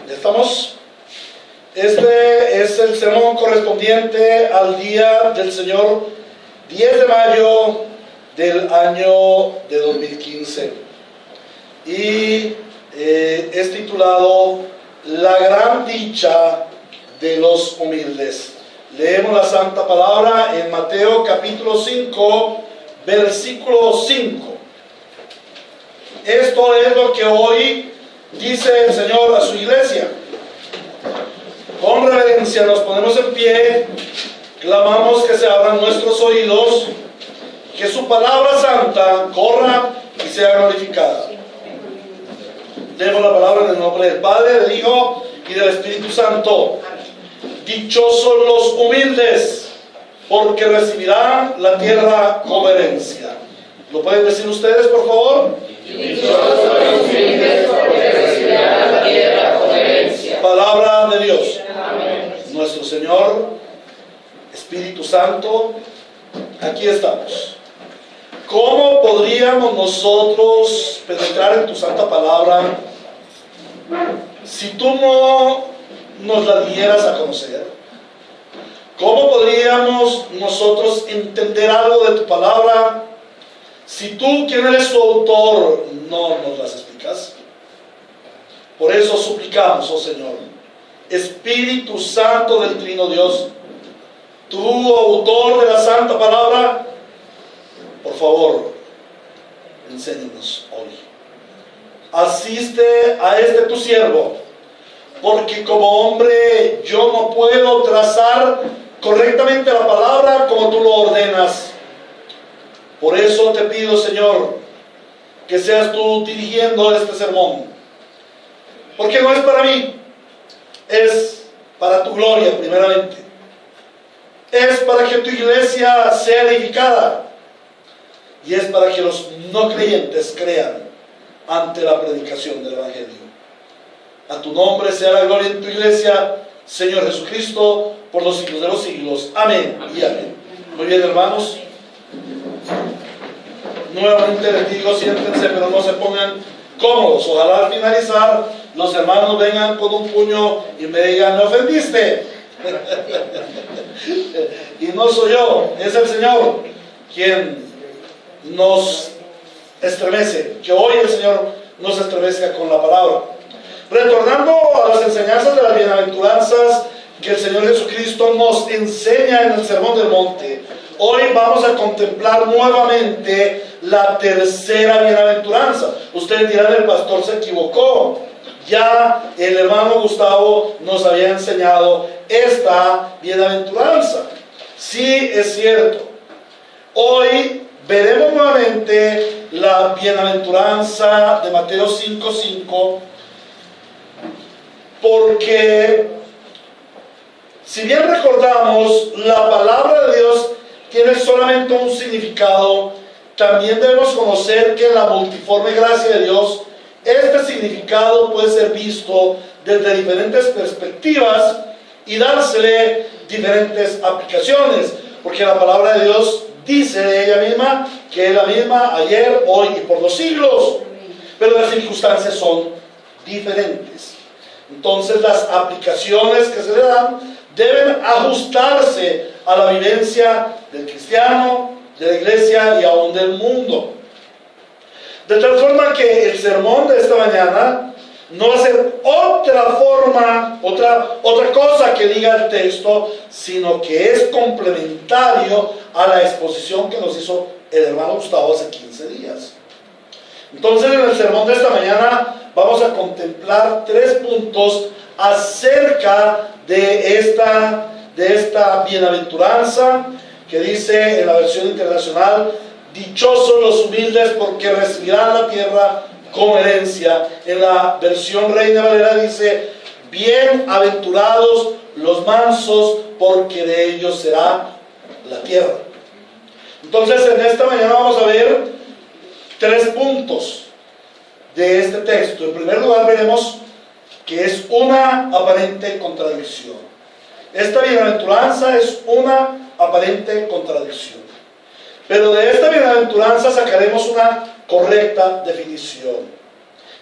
¿Ya estamos? Este es el sermón correspondiente al día del Señor, 10 de mayo del año de 2015. Y es titulado La gran dicha de los humildes. Leemos la Santa Palabra en Mateo capítulo 5, versículo 5. Esto es lo que hoy dice el Señor a su iglesia. Con reverencia nos ponemos en pie, clamamos que se abran nuestros oídos, que su palabra santa corra y sea glorificada. Leemos la palabra en el nombre del Padre, del Hijo y del Espíritu Santo. Dichosos los humildes, porque recibirán la tierra como herencia. ¿Lo pueden decir ustedes, por favor? Dichosos los humildes, porque recibirán la tierra como herencia. Palabra de Dios. Amén. Nuestro Señor, Espíritu Santo, aquí estamos. ¿Cómo podríamos nosotros penetrar en tu santa palabra si tú no nos la dieras a conocer? ¿Cómo podríamos nosotros entender algo de tu palabra si tú, quien eres su autor, no nos las explicas? Por eso suplicamos, oh Señor, Espíritu Santo del Trino Dios, tú, autor de la santa palabra, por favor, enséñanos hoy. Asiste a este tu siervo, porque como hombre yo no puedo trazar correctamente la palabra como tú lo ordenas. Por eso te pido, Señor, que seas tú dirigiendo este sermón, porque no es para mí, es para tu gloria primeramente, es para que tu iglesia sea edificada y es para que los no creyentes crean ante la predicación del Evangelio. A tu nombre sea la gloria en tu iglesia, Señor Jesucristo, por los siglos de los siglos. Amén y amén. Muy bien, hermanos. Nuevamente les digo, siéntense, pero no se pongan cómodos. Ojalá al finalizar los hermanos vengan con un puño y me digan: ¿me ofendiste? Y no soy yo, es el Señor quien nos estremece. Que hoy el Señor nos estremezca con la palabra. Retornando a las enseñanzas de las bienaventuranzas que el Señor Jesucristo nos enseña en el Sermón del Monte, hoy vamos a contemplar nuevamente la tercera bienaventuranza. Ustedes dirán: el pastor se equivocó. Ya el hermano Gustavo nos había enseñado esta bienaventuranza. Sí, es cierto. Hoy veremos nuevamente la bienaventuranza de Mateo 5:5, porque si bien recordamos, la palabra de Dios tiene solamente un significado, también debemos conocer que en la multiforme gracia de Dios, este significado puede ser visto desde diferentes perspectivas y dársele diferentes aplicaciones, porque la palabra de Dios dice de ella misma que es la misma ayer, hoy y por los siglos, pero las circunstancias son diferentes. Entonces las aplicaciones que se le dan deben ajustarse a la vivencia del cristiano, de la iglesia y aún del mundo. De tal forma que el sermón de esta mañana no va a ser otra cosa que diga el texto, sino que es complementario a la exposición que nos hizo el hermano Gustavo hace 15 días. Entonces, en el sermón de esta mañana vamos a contemplar 3 puntos acerca de esta bienaventuranza, que dice en la versión internacional: dichosos los humildes, porque recibirán la tierra como herencia. En la versión Reina Valera dice: bienaventurados los mansos, porque de ellos será la tierra. Entonces, en esta mañana vamos a ver 3 puntos de este texto. En primer lugar, veremos que es una aparente contradicción. Esta bienaventuranza es una aparente contradicción. Pero de esta bienaventuranza sacaremos una correcta definición.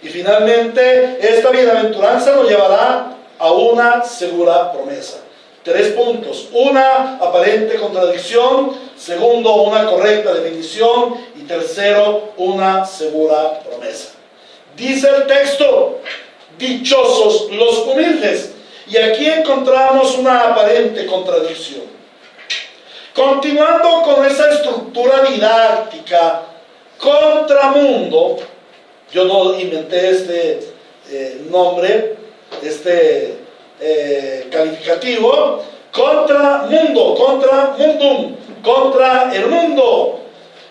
Y finalmente, esta bienaventuranza nos llevará a una segura promesa. 3 puntos. Una, aparente contradicción. Segundo, una correcta definición. Y tercero, una segura promesa. Dice el texto: dichosos los humildes. Y aquí encontramos una aparente contradicción. Continuando con esa estructura didáctica contramundo, yo no inventé este nombre, calificativo, contra mundo, contra mundum, contra el mundo.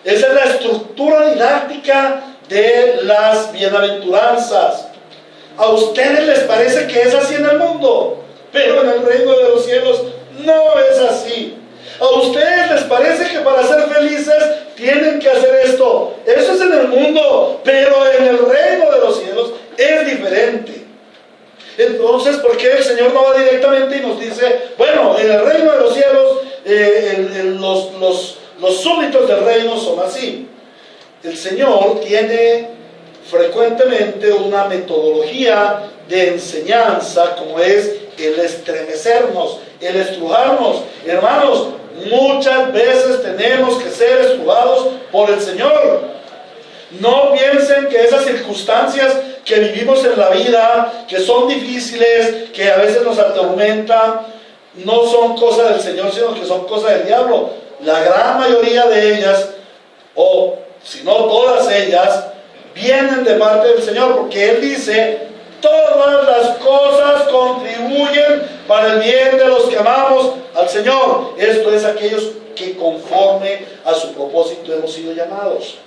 Esa es la estructura didáctica de las bienaventuranzas. A ustedes les parece que es así en el mundo, pero en el reino de los cielos no es así. A ustedes les parece que para ser felices tienen que hacer esto. Eso es en el mundo, pero en el reino de los cielos es diferente. Entonces, ¿por qué el Señor no va directamente y nos dice, bueno, en el reino de los cielos los súbditos del reino son así? El Señor tiene frecuentemente una metodología de enseñanza, como es el estremecernos, el estrujarnos. Hermanos, muchas veces tenemos que ser estrujados por el Señor. No piensen que esas circunstancias que vivimos en la vida, que son difíciles, que a veces nos atormentan, no son cosas del Señor, sino que son cosas del diablo. La gran mayoría de ellas, o si no todas ellas, vienen de parte del Señor, porque Él dice: todas las cosas contribuyen para el bien de los que amamos al Señor. Esto es, aquellos que conforme a su propósito hemos sido llamados.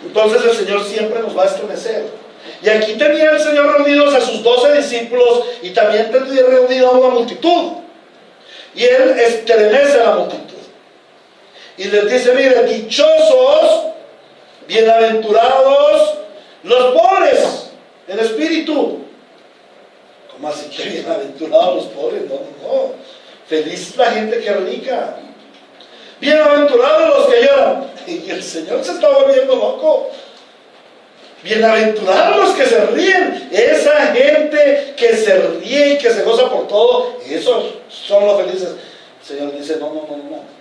Entonces el Señor siempre nos va a estremecer. Y aquí tenía el Señor reunidos a sus 12 discípulos, y también tenía reunido a una multitud. Y Él estremece a la multitud y les dice: miren, dichosos, bienaventurados los pobres en espíritu. ¿Cómo así que bienaventurados los pobres? No. Feliz la gente que es rica. Bienaventurados los que lloran. Y el Señor se está volviendo loco. Bienaventurados los que se ríen. Esa gente que se ríe y que se goza por todo, esos son los felices. El Señor dice: no.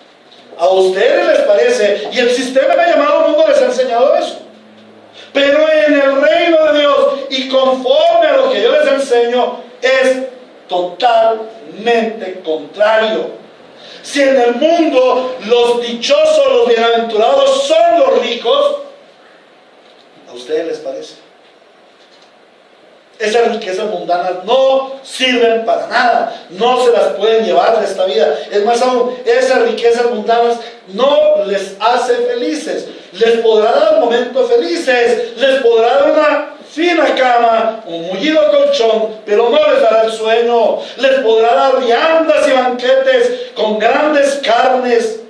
A ustedes les parece, y el sistema llamado mundo les ha enseñado eso. Pero en el reino de Dios, y conforme a lo que yo les enseño, es totalmente contrario. Si en el mundo los dichosos, los bienaventurados son los ricos, ¿a ustedes les parece? Esas riquezas mundanas no sirven para nada, no se las pueden llevar de esta vida. Es más aún, esas riquezas mundanas no les hace felices. Les podrá dar momentos felices, les podrá dar una fina cama, un mullido colchón, pero no les dará el sueño. Les podrá dar viandas y banquetes con grandes carnes,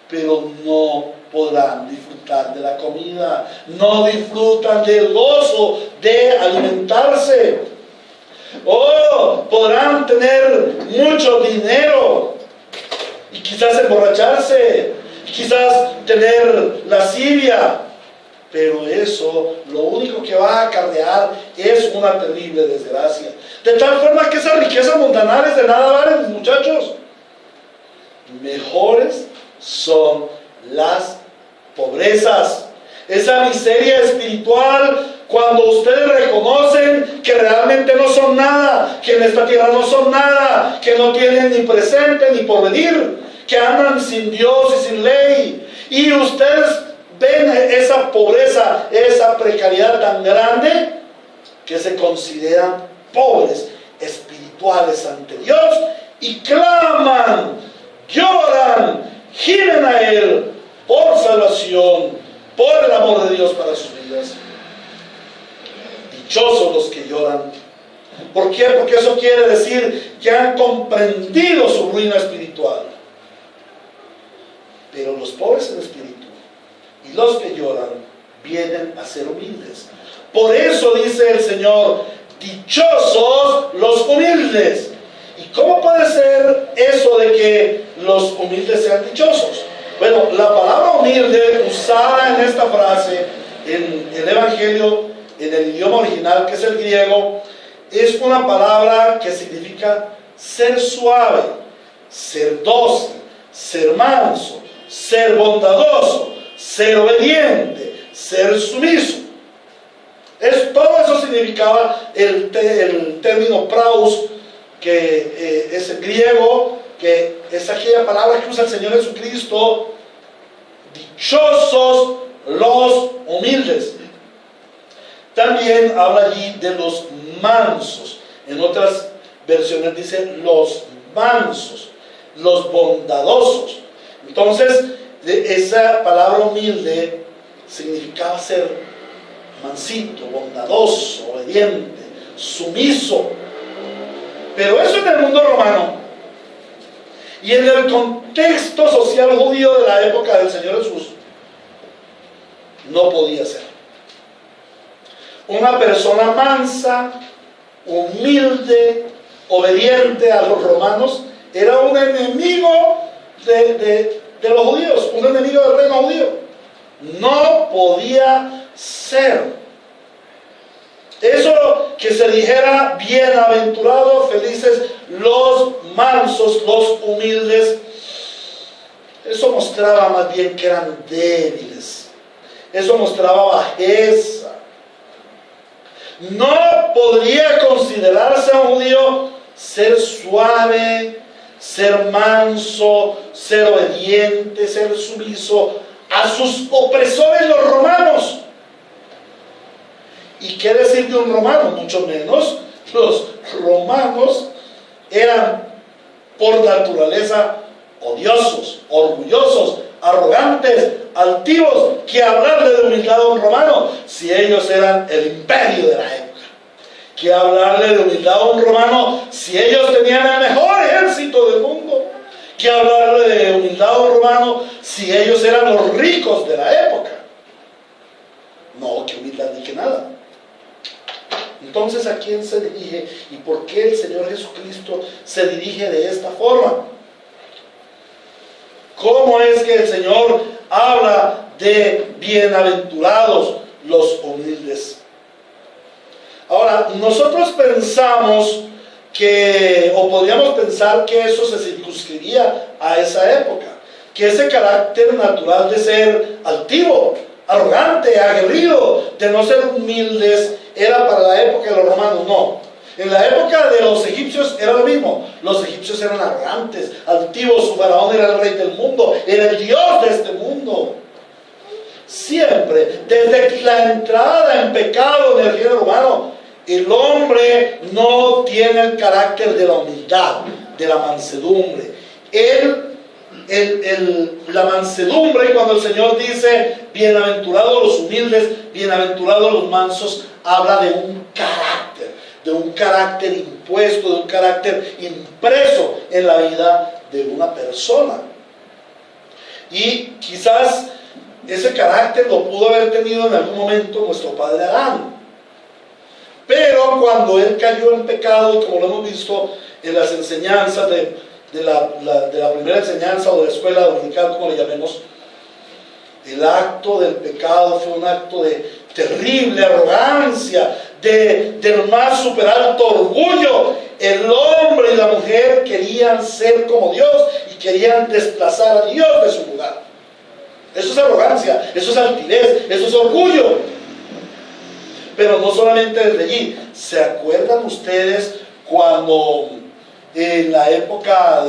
pero no podrán disfrutar de la comida, no disfrutan del gozo de alimentarse. Podrán tener mucho dinero y quizás emborracharse, y quizás tener lascivia, pero eso lo único que va a acarrear es una terrible desgracia. De tal forma que esas riquezas mundanales de nada valen, muchachos. Mejores son las pobrezas, esa miseria espiritual, cuando ustedes reconocen que realmente no son nada, que en esta tierra no son nada, que no tienen ni presente ni porvenir, que andan sin Dios y sin ley, y ustedes ven esa pobreza, esa precariedad tan grande, que se consideran pobres espirituales ante Dios, y claman, lloran, gimen a Él por salvación, por el amor de Dios para sus vidas. Dichosos los que lloran. ¿Por qué? Porque eso quiere decir que han comprendido su ruina espiritual. Pero los pobres en espíritu y los que lloran vienen a ser humildes. Por eso dice el Señor: dichosos los humildes. ¿Y cómo puede ser eso de que los humildes sean dichosos? Bueno, la palabra humilde usada en esta frase en el Evangelio en el idioma original, que es el griego, es una palabra que significa ser suave, ser dócil, ser manso, ser bondadoso, ser obediente, ser sumiso. Todo eso significaba el término praus, que es el griego, que es aquella palabra que usa el Señor Jesucristo: dichosos los humildes. También habla allí de los mansos. En otras versiones dice los mansos, los bondadosos. Entonces, esa palabra humilde significaba ser mansito, bondadoso, obediente, sumiso. Pero eso en el mundo romano. Y en el contexto social judío de la época del Señor Jesús, no podía ser. Una persona mansa, humilde, obediente a los romanos, era un enemigo de los judíos, un enemigo del reino judío. No podía ser. Eso que se dijera: bienaventurados, felices los mansos, los humildes, eso mostraba más bien que eran débiles. Eso mostraba bajeza. No podría considerarse a un judío ser suave, ser manso, ser obediente, ser sumiso a sus opresores, los romanos. ¿Y qué decir de un romano? Mucho menos. Los romanos eran por naturaleza odiosos, orgullosos, arrogantes, altivos. ¿Qué hablarle de humildad a un romano si ellos eran el imperio de la época? ¿Qué hablarle de humildad a un romano si ellos tenían el mejor ejército del mundo? ¿Qué hablarle de humildad a un romano si ellos eran los ricos de la época? No, que humildad ni que nada. Entonces, ¿a quién se dirige y por qué el Señor Jesucristo se dirige de esta forma? ¿Cómo es que el Señor habla de bienaventurados los humildes? Ahora, nosotros pensamos que, o podríamos pensar que eso se circunscribía a esa época, que ese carácter natural de ser altivo, arrogante, aguerrido, de no ser humildes, era para la época de los romanos. No. En la época de los egipcios era lo mismo. Los egipcios eran arrogantes, altivos. Su faraón era el rey del mundo, era el Dios de este mundo. Siempre, desde la entrada en pecado en el género humano, el hombre no tiene el carácter de la humildad, de la mansedumbre. La mansedumbre, cuando el Señor dice bienaventurados los humildes, bienaventurados los mansos, habla de un carácter impuesto, de un carácter impreso en la vida de una persona. Y quizás ese carácter lo pudo haber tenido en algún momento nuestro padre Adán. Pero cuando él cayó en pecado, como lo hemos visto en las enseñanzas de la primera enseñanza o de la escuela dominical, como le llamemos, el acto del pecado fue un acto de terrible arrogancia, del más super alto orgullo. El hombre y la mujer querían ser como Dios y querían desplazar a Dios de su lugar. Eso es arrogancia, eso es altivez, eso es orgullo. Pero no solamente desde allí. ¿Se acuerdan ustedes cuando en la época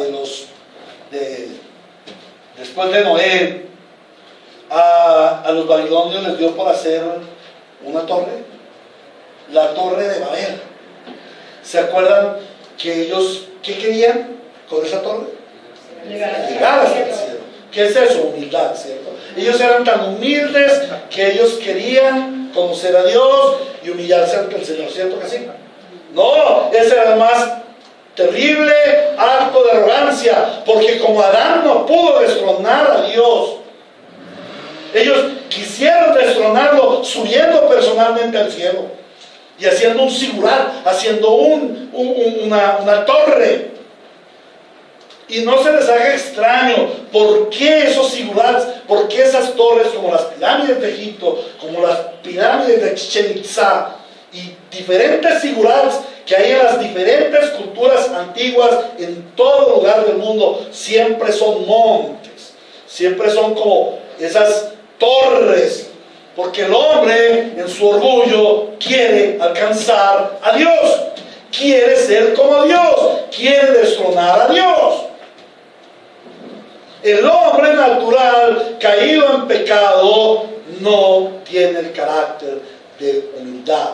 después de Noé, a los babilonios les dio por hacer una torre? La torre de Babel. ¿Se acuerdan que ellos, qué querían con esa torre? Llegar hasta el cielo. ¿Qué es eso? Humildad, ¿cierto? Ellos eran tan humildes que ellos querían conocer a Dios y humillarse ante el Señor, ¿cierto que sí? No, ese era el más terrible acto de arrogancia, porque como Adán no pudo destronar a Dios, ellos quisieron destronarlo subiendo personalmente al cielo y haciendo un sigurat, haciendo una torre. Y no se les haga extraño por qué esos zigurats, por qué esas torres como las pirámides de Egipto, como las pirámides de Chichén Itzá y diferentes zigurats que hay en las diferentes culturas antiguas en todo lugar del mundo, siempre son montes, siempre son como esas torres, porque el hombre en su orgullo quiere alcanzar a Dios, quiere ser como Dios, quiere destronar a Dios. El hombre natural, caído en pecado, no tiene el carácter de humildad,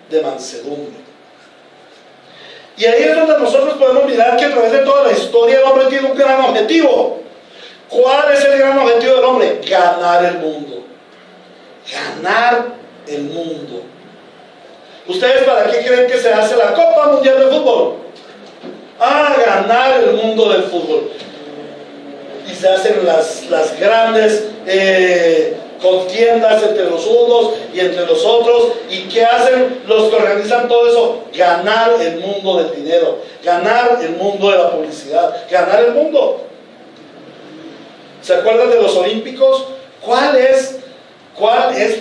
de mansedumbre. Y ahí es donde nosotros podemos mirar que a través de toda la historia el hombre tiene un gran objetivo. ¿Cuál es el gran objetivo del hombre? Ganar el mundo. Ganar el mundo. ¿Ustedes para qué creen que se hace la Copa Mundial de Fútbol? Ganar el mundo del fútbol. Y se hacen las grandes contiendas entre los unos y entre los otros. ¿Y qué hacen los que organizan todo eso? Ganar el mundo del dinero, ganar el mundo de la publicidad, ganar el mundo. ¿Se acuerdan de los olímpicos? ¿Cuál es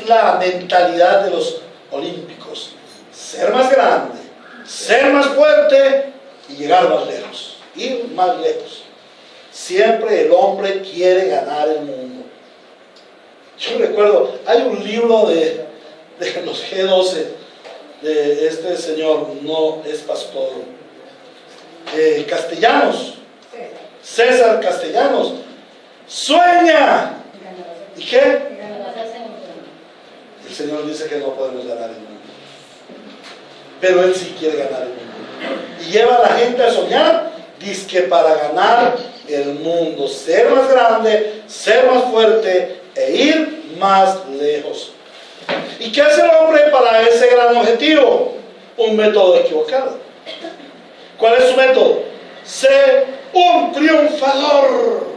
la mentalidad de los olímpicos? Ser más grande, ser más fuerte y llegar más lejos, ir más lejos. Siempre el hombre quiere ganar el mundo. Yo recuerdo, hay un libro de los G12 de este señor, no es pastor, Castellanos, César Castellanos. Sueña. ¿Y qué? El Señor dice que no podemos ganar el mundo, pero Él sí quiere ganar el mundo. Y lleva a la gente a soñar, dice que para ganar el mundo, ser más grande, ser más fuerte e ir más lejos. ¿Y qué hace el hombre para ese gran objetivo? Un método equivocado. ¿Cuál es su método? Ser un triunfador.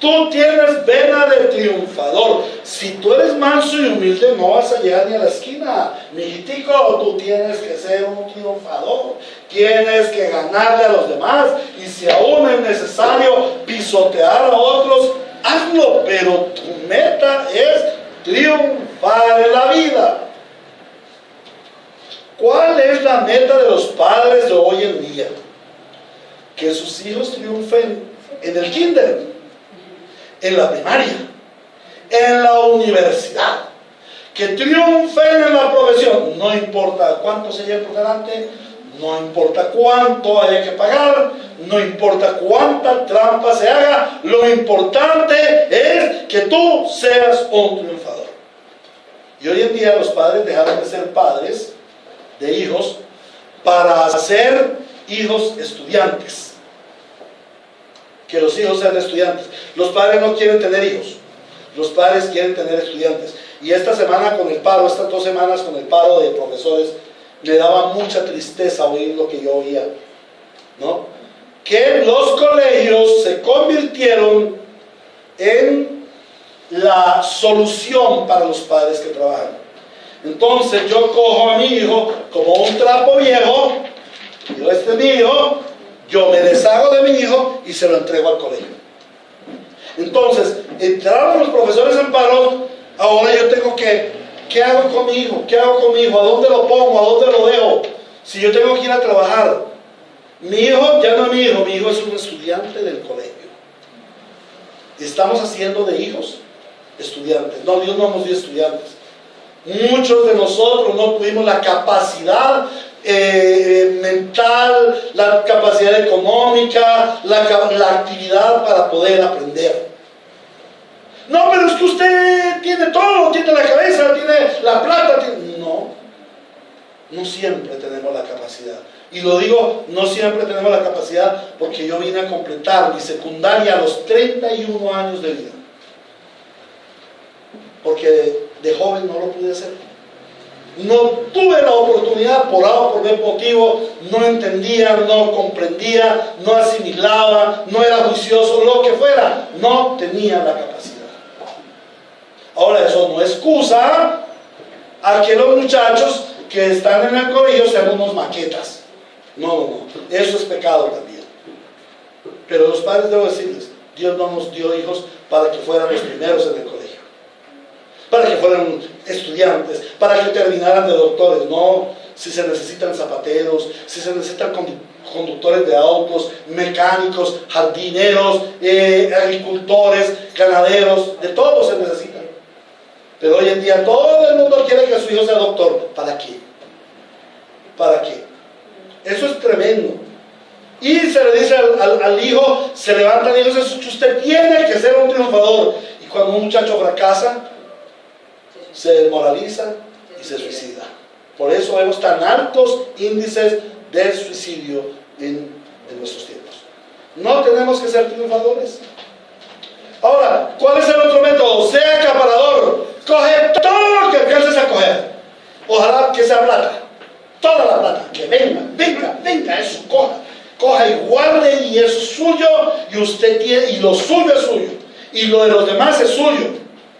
Tú tienes vena de triunfador. Si tú eres manso y humilde, no vas a llegar ni a la esquina. Mijitico, tú tienes que ser un triunfador. Tienes que ganarle a los demás. Y si aún es necesario pisotear a otros, hazlo. Pero tu meta es triunfar en la vida. ¿Cuál es la meta de los padres de hoy en día? Que sus hijos triunfen en el kinder, en la primaria, en la universidad, que triunfen en la profesión. No importa cuánto se lleve por delante, no importa cuánto haya que pagar, no importa cuánta trampa se haga, lo importante es que tú seas un triunfador. Y hoy en día los padres dejaron de ser padres de hijos para ser hijos estudiantes. Que los hijos sean estudiantes. Los padres no quieren tener hijos, los padres quieren tener estudiantes. Y esta semana con el paro, estas 2 semanas con el paro de profesores, me daba mucha tristeza oír lo que yo oía, ¿no? Que los colegios se convirtieron en la solución para los padres que trabajan. Entonces yo cojo a mi hijo como un trapo viejo, yo este es mi hijo, yo me deshago de mi hijo y se lo entrego al colegio. Entonces, entraron los profesores en paro, ahora yo tengo que, ¿qué hago con mi hijo? ¿Qué hago con mi hijo? ¿A dónde lo pongo? ¿A dónde lo dejo? Si yo tengo que ir a trabajar. Mi hijo ya no es mi hijo es un estudiante del colegio. Estamos haciendo de hijos estudiantes. No, Dios no nos dio estudiantes. Muchos de nosotros no tuvimos la capacidad mental, la capacidad económica, la actividad para poder aprender. No, pero es que usted tiene todo, tiene la cabeza, tiene la plata, no siempre tenemos la capacidad. Y lo digo, no siempre tenemos la capacidad porque yo vine a completar mi secundaria a los 31 años de vida. Porque de joven no lo pude hacer. No tuve la oportunidad por A o por B motivo, no entendía, no comprendía, no asimilaba, no era juicioso, lo que fuera, no tenía la capacidad. Ahora, eso no excusa a que los muchachos que están en el colegio sean unos maquetas. No, eso es pecado también. Pero los padres, debo decirles, Dios no nos dio hijos para que fueran los primeros en el colegio, para que fueran estudiantes, para que terminaran de doctores. No, si se necesitan zapateros, si se necesitan conductores de autos, mecánicos, jardineros, agricultores, ganaderos, de todos se necesitan. Pero hoy en día todo el mundo quiere que su hijo sea doctor. ¿Para qué? ¿Para qué? Eso es tremendo. Y se le dice al hijo, se levanta el hijo y dice: usted tiene que ser un triunfador. Y cuando un muchacho fracasa, se desmoraliza y se suicida. Por eso vemos tan altos índices de suicidio en nuestros tiempos. No tenemos que ser triunfadores. Ahora, ¿cuál es el otro método? Sea acaparador. Coge todo lo que alcances a coger. Ojalá que sea plata. Toda la plata. Que venga, eso, coja y guarde, y eso es suyo, y usted tiene, y lo suyo es suyo, y lo de los demás es suyo.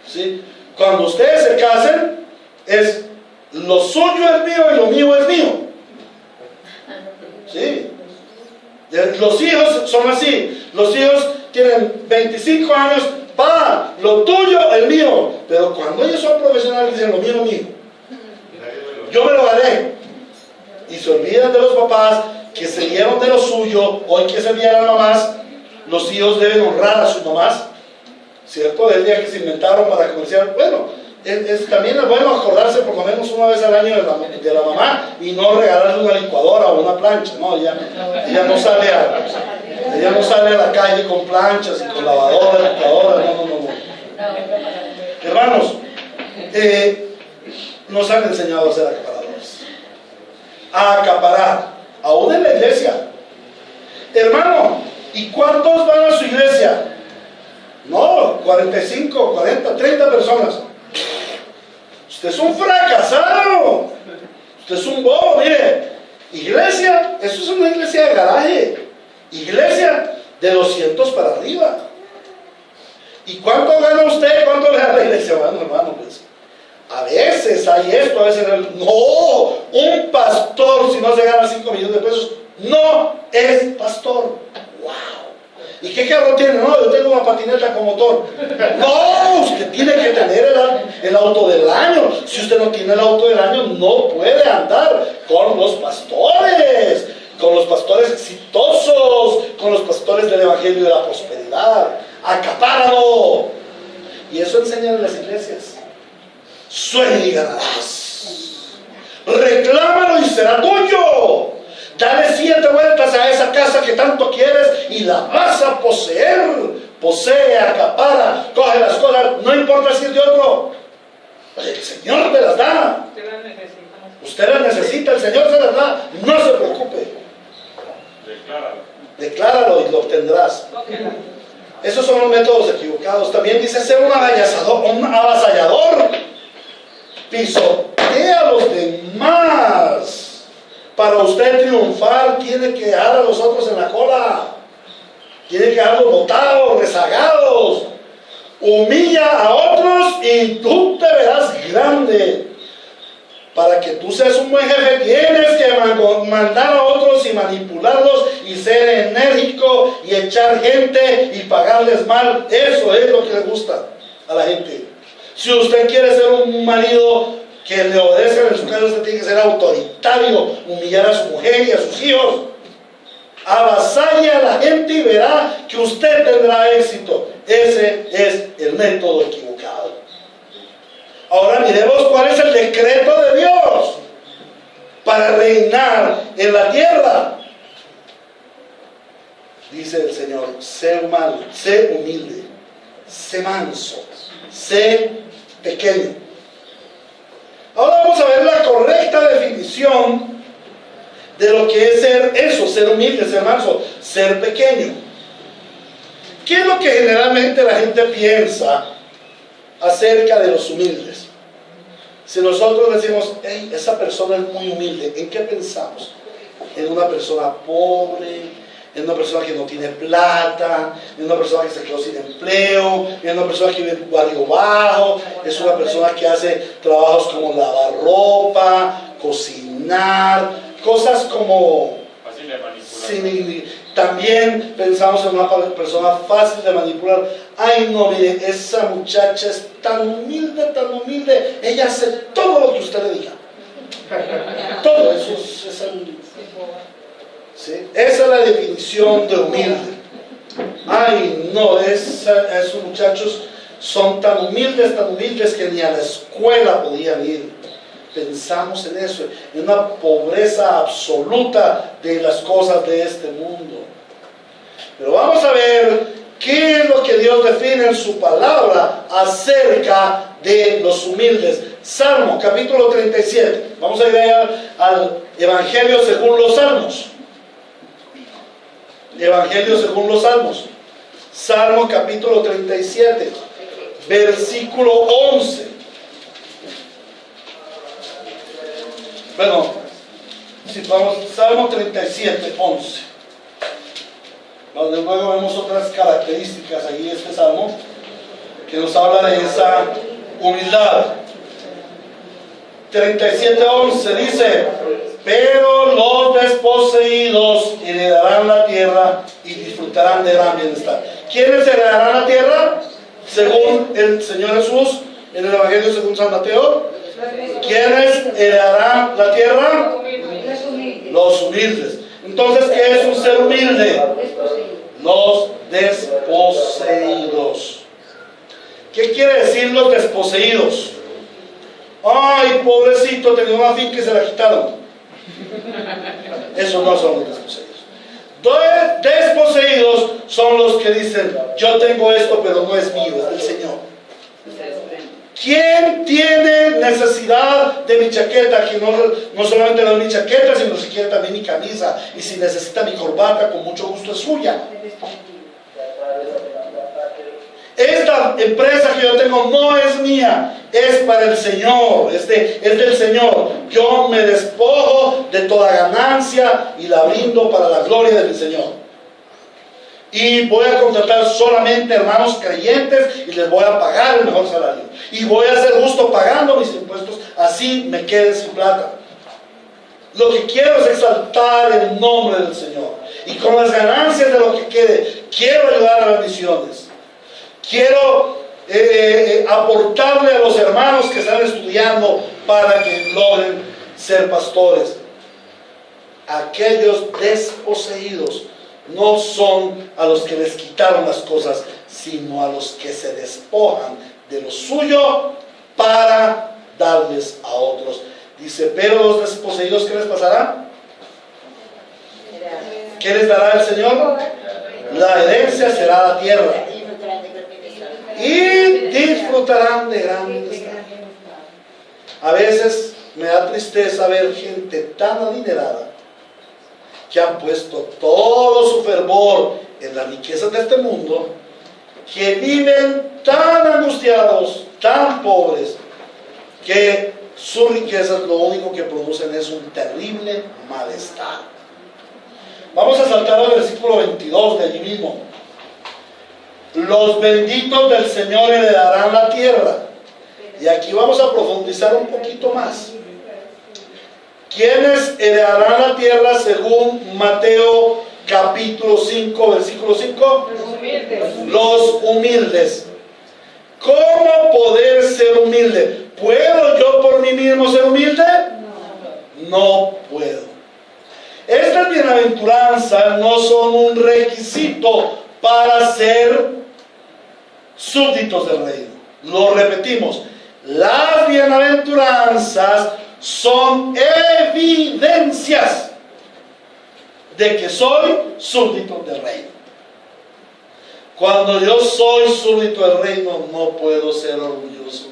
¿Sí? Cuando ustedes se casen, es lo suyo es mío y lo mío es mío. ¿Sí? Los hijos son así. Los hijos tienen 25 años, lo tuyo, el mío. Pero cuando ellos son profesionales, dicen: lo mío, mío. Yo me lo gané. Y se olvidan de los papás que se dieron de lo suyo. Hoy que es el día de las mamás, los hijos deben honrar a sus mamás, ¿cierto? Del día que se inventaron para comerciar. Bueno, también es bueno acordarse por lo menos una vez al año de la mamá, y no regalarle una licuadora o una plancha. No, ella no sale a la calle con planchas y con lavadora, licuadora. No. Hermanos, nos han enseñado a ser acaparadores, a acaparar, aún en la iglesia. Hermano, ¿y cuántos van a su iglesia? No, 45, 40, 30 personas. Usted es un fracasado. Usted es un bobo. Mire, iglesia, eso es una iglesia de garaje. Iglesia de 200 para arriba. ¿Y cuánto gana usted? ¿Cuánto le da la iglesia? Bueno, hermano, pues a veces hay esto, a veces no. Un pastor, si no se gana 5 millones de pesos, no es pastor. ¡Wow! ¿Y qué carro tiene? No, yo tengo una patineta con motor. No, usted tiene que tener el auto del año. Si usted no tiene el auto del año, no puede andar con los pastores exitosos, con los pastores del evangelio de la prosperidad. Acapáralo. Y eso enseñan en las iglesias. Sueña y ganarás. Reclámalo y será tuyo. Dale 7 vueltas a esa casa que tanto quieres y la vas a poseer. Posee, acapara, coge las cosas, no importa si es de otro. El Señor te las da. Usted las necesita, el Señor se las da. No se preocupe. Decláralo y lo obtendrás. Esos son los métodos equivocados. También dice ser un avasallador. Pisotea a los demás. Para usted triunfar, tiene que dejar a los otros en la cola. Tiene que dejarlos botados, rezagados. Humilla a otros y tú te verás grande. Para que tú seas un buen jefe, tienes que mandar a otros y manipularlos y ser enérgico y echar gente y pagarles mal. Eso es lo que le gusta a la gente. Si usted quiere ser un marido que le obedezcan en su casa, usted tiene que ser autoritario, humillar a su mujer y a sus hijos. Avasalle a la gente y verá que usted tendrá éxito. Ese es el método equivocado. Ahora miremos cuál es el decreto de Dios para reinar en la tierra. Dice el Señor: sé humano, sé humilde, sé manso, sé pequeño. Ahora vamos a ver la correcta definición de lo que es ser humilde, ser manso, ser pequeño. ¿Qué es lo que generalmente la gente piensa acerca de los humildes? Si nosotros decimos: hey, esa persona es muy humilde, ¿en qué pensamos? En una persona pobre, en una persona que no tiene plata, en una persona que se quedó sin empleo, en una persona que vive en un barrio bajo, es una persona que hace trabajos como lavar ropa, cocinar, cosas como de manipular. También pensamos en una persona fácil de manipular. Ay, no, mire, esa muchacha es tan humilde, ella hace todo lo que usted le diga. Todo eso ¿sí? Esa es la definición de humilde. Ay, no, esos muchachos son tan humildes que ni a la escuela podían ir. Pensamos en eso, en una pobreza absoluta de las cosas de este mundo. Pero vamos a ver qué es lo que Dios define en su palabra acerca de los humildes. Salmo capítulo 37. Vamos a ir allá al Evangelio según los Salmos. Evangelio según los Salmos. Salmo capítulo 37, versículo 11. Bueno, si vamos, Salmo 37, 11. Luego vemos otras características ahí de este salmo que nos habla de esa humildad. 37, 11 dice: pero los desposeídos heredarán la tierra y disfrutarán de gran bienestar. ¿Quiénes heredarán la tierra? Según el Señor Jesús en el Evangelio según San Mateo. ¿Quiénes heredarán la tierra? Los humildes. Entonces, ¿qué es un ser humilde? Los desposeídos. ¿Qué quiere decir los desposeídos? Ay, pobrecito, tenía una finca y se la quitaron. Esos no son los desposeídos. Desposeídos son los que dicen: yo tengo esto, pero no es mío, es del Señor. ¿Quién tiene necesidad de mi chaqueta? Que no solamente no es mi chaqueta, sino si quiere también mi camisa. Y si necesita mi corbata, con mucho gusto es suya. Esta empresa que yo tengo no es mía, es para el Señor, es del Señor. Yo me despojo de toda ganancia y la brindo para la gloria de mi Señor. Y voy a contratar solamente hermanos creyentes y les voy a pagar el mejor salario. Y voy a ser justo pagando mis impuestos, así me quede sin plata. Lo que quiero es exaltar el nombre del Señor. Y con las ganancias de lo que quede, quiero ayudar a las misiones. Quiero aportarle a los hermanos que están estudiando para que logren ser pastores. Aquellos desposeídos no son a los que les quitaron las cosas, sino a los que se despojan de lo suyo para darles a otros. Dice: pero los desposeídos, ¿qué les pasará? ¿Qué les dará el Señor? La herencia será la tierra. Y disfrutarán de gran bienestar. A veces me da tristeza ver gente tan adinerada que han puesto todo su fervor en las riquezas de este mundo, que viven tan angustiados, tan pobres, que sus riquezas lo único que producen es un terrible malestar. Vamos a saltar al versículo 22 de allí mismo. Los benditos del Señor heredarán la tierra. Y aquí vamos a profundizar un poquito más. ¿Quiénes heredarán la tierra según Mateo capítulo 5, versículo 5? Los humildes. ¿Cómo poder ser humilde? ¿Puedo yo por mí mismo ser humilde? No puedo. Estas bienaventuranzas no son un requisito para ser súbditos del reino. Lo repetimos. Las bienaventuranzas son evidencias de que soy súbdito del reino. Cuando yo soy súbdito del reino, no puedo ser orgulloso,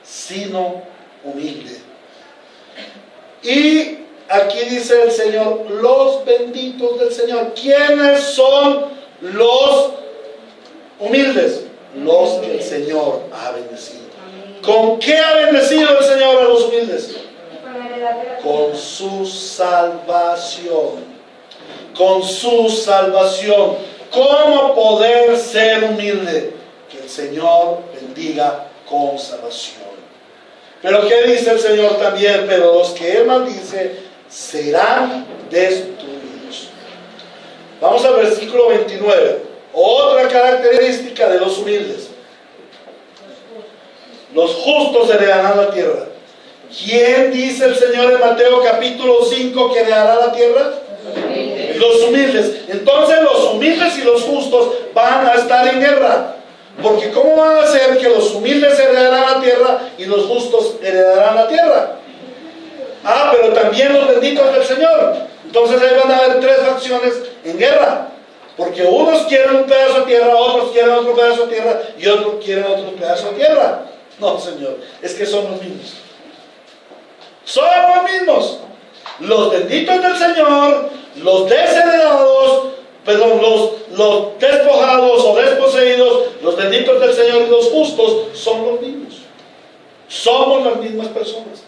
sino humilde. Y aquí dice el Señor: los benditos del Señor. ¿Quiénes son los humildes? Los que el Señor ha bendecido. ¿Con qué ha bendecido el Señor a los humildes? Con su salvación. Con su salvación. ¿Cómo poder ser humilde? Que el Señor bendiga con salvación. Pero ¿qué dice el Señor también? Pero los que Él maldice serán destruidos. Vamos al versículo 29. Otra característica de los humildes. Los justos heredarán la tierra. ¿Quién dice el Señor en Mateo capítulo 5 que heredará la tierra? Los humildes. Entonces los humildes y los justos van a estar en guerra. Porque ¿cómo van a ser que los humildes heredarán la tierra y los justos heredarán la tierra? Pero también los benditos del Señor. Entonces ahí van a haber tres facciones en guerra. Porque unos quieren un pedazo de tierra, otros quieren otro pedazo de tierra y otros quieren otro pedazo de tierra. No, Señor, es que son los mismos. Son los mismos. Los benditos del Señor, los desheredados, perdón, los despojados o desposeídos, los benditos del Señor y los justos son los mismos. Somos las mismas personas.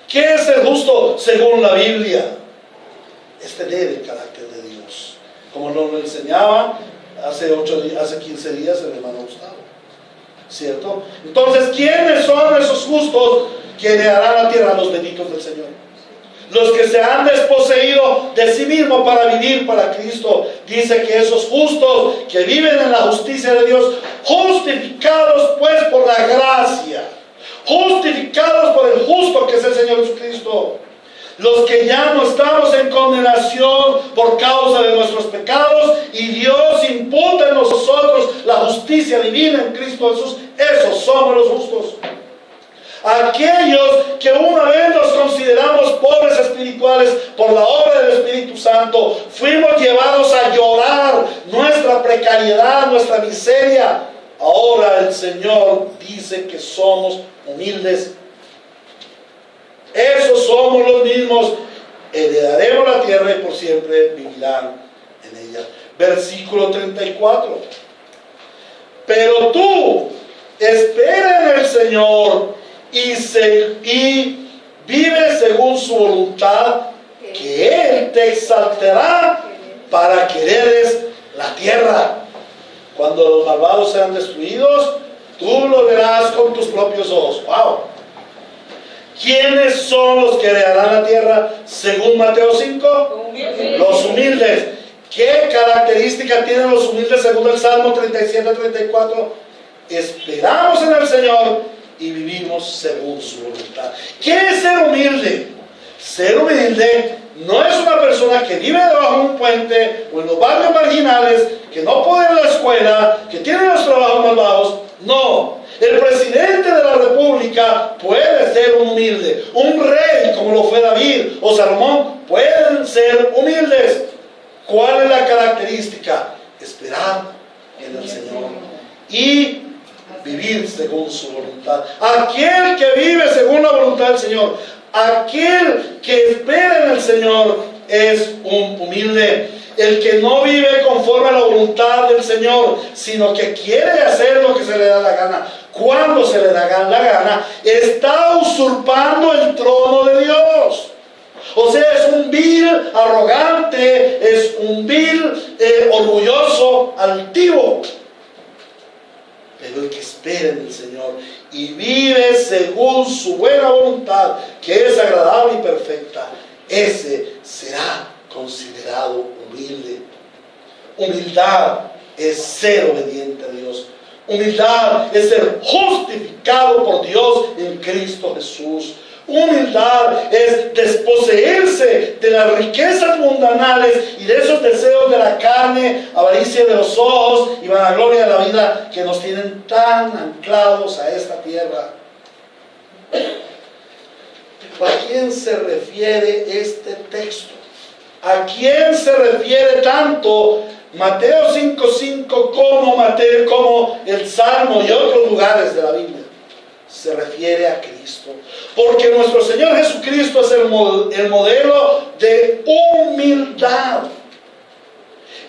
¿Qué es el justo según la Biblia? Es tener el carácter de Dios, como nos lo enseñaba hace 15 días el hermano Gustavo, ¿cierto? Entonces, ¿quiénes son esos justos que heredarán la tierra? Los benditos del Señor, los que se han desposeído de sí mismos para vivir para Cristo. Dice que esos justos que viven en la justicia de Dios, justificados pues por la gracia, justificados por el justo que es el Señor Jesucristo. Los que ya no estamos en condenación por causa de nuestros pecados y Dios imputa en nosotros la justicia divina en Cristo Jesús, esos somos los justos. Aquellos que una vez nos consideramos pobres espirituales por la obra del Espíritu Santo, fuimos llevados a llorar nuestra precariedad, nuestra miseria. Ahora el Señor dice que somos humildes. Esos somos los mismos. Heredaremos la tierra y por siempre vivirán en ella. Versículo 34. Pero tú espera en el Señor y vive según su voluntad, que Él te exaltará para que heredes la tierra. Cuando los malvados sean destruidos, tú lo verás con tus propios ojos. ¡Wow! ¿Quiénes son los que heredarán la tierra según Mateo 5? Los humildes. ¿Qué característica tienen los humildes según el Salmo 37-34? Esperamos en el Señor y vivimos según su voluntad. ¿Qué es ser humilde? Ser humilde no es una persona que vive debajo de un puente o en los barrios marginales, que no puede ir a la escuela, que tiene los trabajos más bajos. No. El presidente de la república puede ser un humilde. Un rey, como lo fue David o Salomón, pueden ser humildes. ¿Cuál es la característica? Esperar en el Señor y vivir según su voluntad. Aquel que vive según la voluntad del Señor, aquel que espera en el Señor es un humilde. El que no vive conforme a la voluntad del Señor, sino que quiere hacer lo que se le da la gana, cuando se le da la gana, está usurpando el trono de Dios. O sea, es un vil arrogante, es un vil orgulloso, altivo. Pero el que espera en el Señor y vive según su buena voluntad, que es agradable y perfecta, ese será considerado humilde. Humildad es ser obediente a Dios. Humildad es ser justificado por Dios en Cristo Jesús. Humildad es desposeerse de las riquezas mundanales y de esos deseos de la carne, avaricia de los ojos y vanagloria de la vida que nos tienen tan anclados a esta tierra. ¿A quién se refiere este texto? ¿A quién se refiere tanto Mateo 5:5 como el Salmo y otros lugares de la Biblia? Se refiere a Cristo, porque nuestro Señor Jesucristo es el modelo de humildad.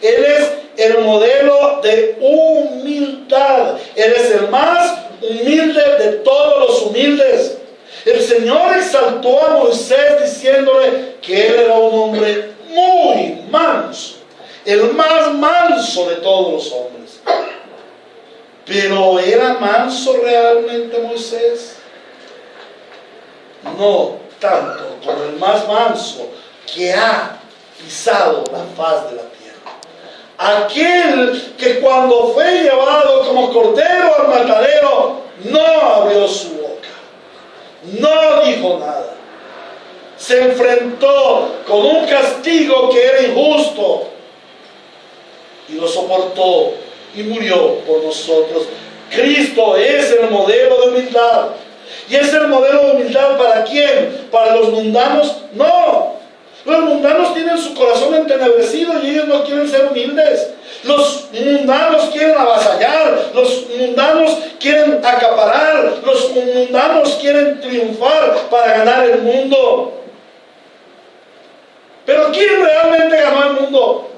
Él es el modelo de humildad. Él es el más humilde de todos los humildes. El Señor exaltó a Moisés diciéndole que él era un hombre muy manso, el más manso de todos los hombres. ¿Pero era manso realmente Moisés? No tanto como el más manso que ha pisado la faz de la tierra. Aquel que cuando fue llevado como cordero al matadero, no abrió su boca, no dijo nada. Se enfrentó con un castigo que era injusto y lo soportó y murió por nosotros. Cristo es el modelo de humildad. ¿Y es el modelo de humildad para quién? ¿Para los mundanos? No. Los mundanos tienen su corazón entenebrecido y ellos no quieren ser humildes. Los mundanos quieren avasallar, los mundanos quieren acaparar, los mundanos quieren triunfar para ganar el mundo. Pero ¿quién realmente ganó el mundo?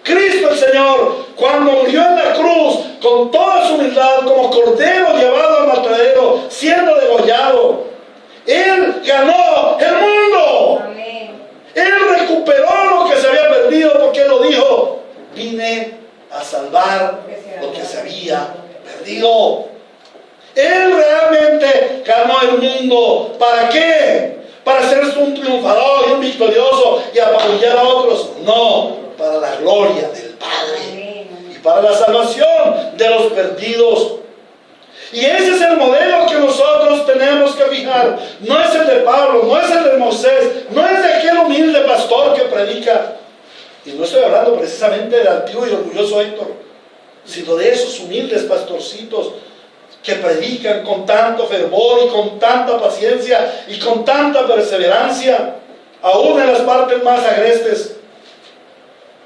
Cristo el Señor, cuando murió en la cruz con toda su humildad, como cordero llevado al matadero, siendo degollado, Él ganó el mundo. Amén. Él recuperó lo que se había perdido, porque Él lo dijo: vine a salvar lo que se había perdido. Él realmente ganó el mundo. ¿Para qué? ¿Para ser un triunfador y un victorioso y apabullar a otros? No, para la gloria del Padre y para la salvación de los perdidos. Y ese es el modelo que nosotros tenemos que fijar. No es el de Pablo, no es el de Moisés, no es de aquel humilde pastor que predica. Y no estoy hablando precisamente del antiguo y orgulloso Héctor, sino de esos humildes pastorcitos que predican con tanto fervor y con tanta paciencia y con tanta perseverancia, aún en las partes más agrestes.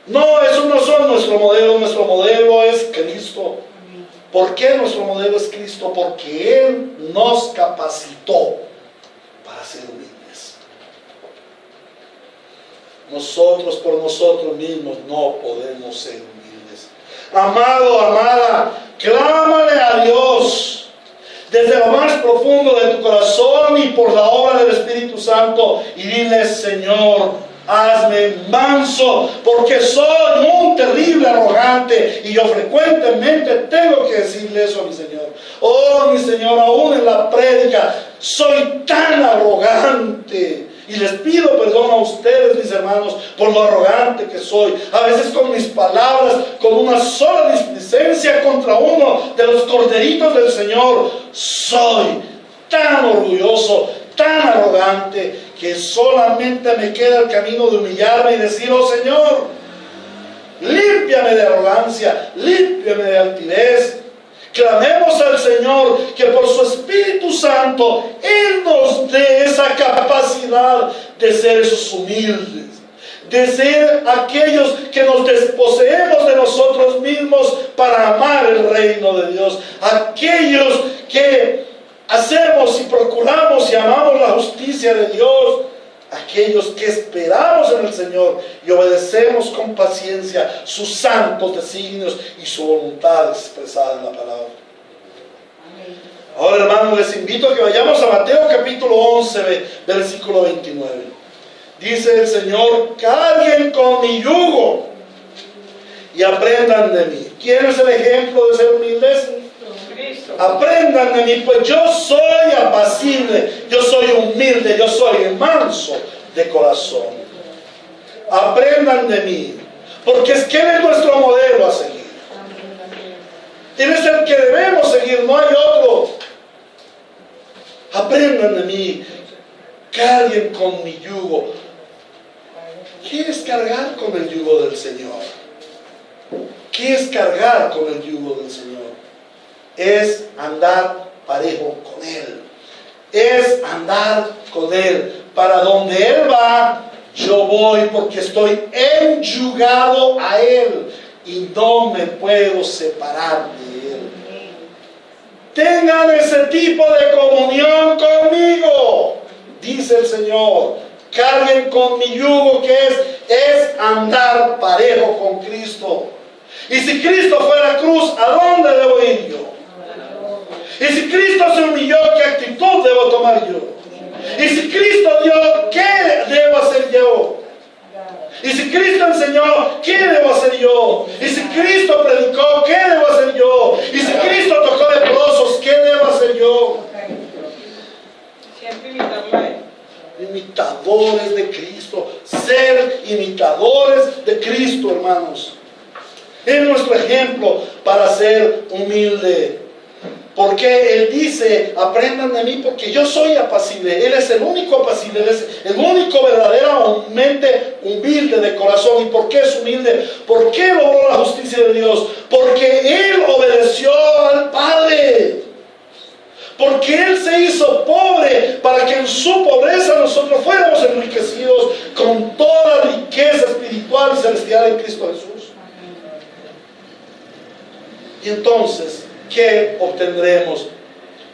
No, esos no son nuestro modelo es Cristo. ¿Por qué nuestro modelo es Cristo? Porque Él nos capacitó para ser humildes. Nosotros por nosotros mismos no podemos ser humildes. Amado, amada, clámale a Dios desde lo más profundo de tu corazón y por la obra del Espíritu Santo y dile: Señor, hazme manso, porque soy un terrible arrogante y yo frecuentemente tengo que decirle eso a mi Señor. Oh, mi Señor, aún en la prédica soy tan arrogante. Y les pido perdón a ustedes, mis hermanos, por lo arrogante que soy. A veces con mis palabras, con una sola displicencia contra uno de los corderitos del Señor, soy tan orgulloso, tan arrogante, que solamente me queda el camino de humillarme y decir: oh Señor, límpiame de arrogancia, límpiame de altivez. Clamemos al Señor que por su Espíritu Santo Él nos dé esa capacidad de ser esos humildes, de ser aquellos que nos desposeemos de nosotros mismos para amar el reino de Dios, aquellos que hacemos y procuramos y amamos la justicia de Dios, aquellos que esperamos en el Señor y obedecemos con paciencia sus santos designios y su voluntad expresada en la palabra. Amén. Ahora, hermanos, les invito a que vayamos a Mateo capítulo 11, versículo 29. Dice el Señor: carguen con mi yugo y aprendan de mí. ¿Quién es el ejemplo de ser humildes? Aprendan de mí, pues yo soy apacible, yo soy humilde, yo soy manso de corazón. Aprendan de mí, porque es que Él es nuestro modelo a seguir. Él es el que debemos seguir, no hay otro. Aprendan de mí, carguen con mi yugo. ¿Qué es cargar con el yugo del Señor? ¿Qué es cargar con el yugo del Señor? Es andar parejo con Él. Es andar con Él. Para donde Él va, yo voy, porque estoy enyugado a Él y no me puedo separar de Él. Tengan ese tipo de comunión conmigo, dice el Señor. Carguen con mi yugo, que es andar parejo con Cristo. Y si Cristo fue a la cruz, ¿a dónde debo ir yo? Y si Cristo se humilló, ¿qué actitud debo tomar yo? Y si Cristo dio, ¿qué debo hacer yo? Y si Cristo enseñó, ¿qué debo hacer yo? Y si Cristo predicó, ¿qué debo hacer yo? Y si Cristo tocó leprosos, ¿qué debo hacer yo? Siempre imitarlo. Imitadores de Cristo. Ser imitadores de Cristo, hermanos. Es nuestro ejemplo para ser humilde. Porque Él dice, aprendan de mí porque yo soy apacible. Él es el único apacible, Él es el único verdaderamente humilde de corazón. ¿Y por qué es humilde? ¿Por qué logró la justicia de Dios? Porque Él obedeció al Padre. Porque Él se hizo pobre para que en su pobreza nosotros fuéramos enriquecidos con toda riqueza espiritual y celestial en Cristo Jesús. Y entonces, ¿qué obtendremos?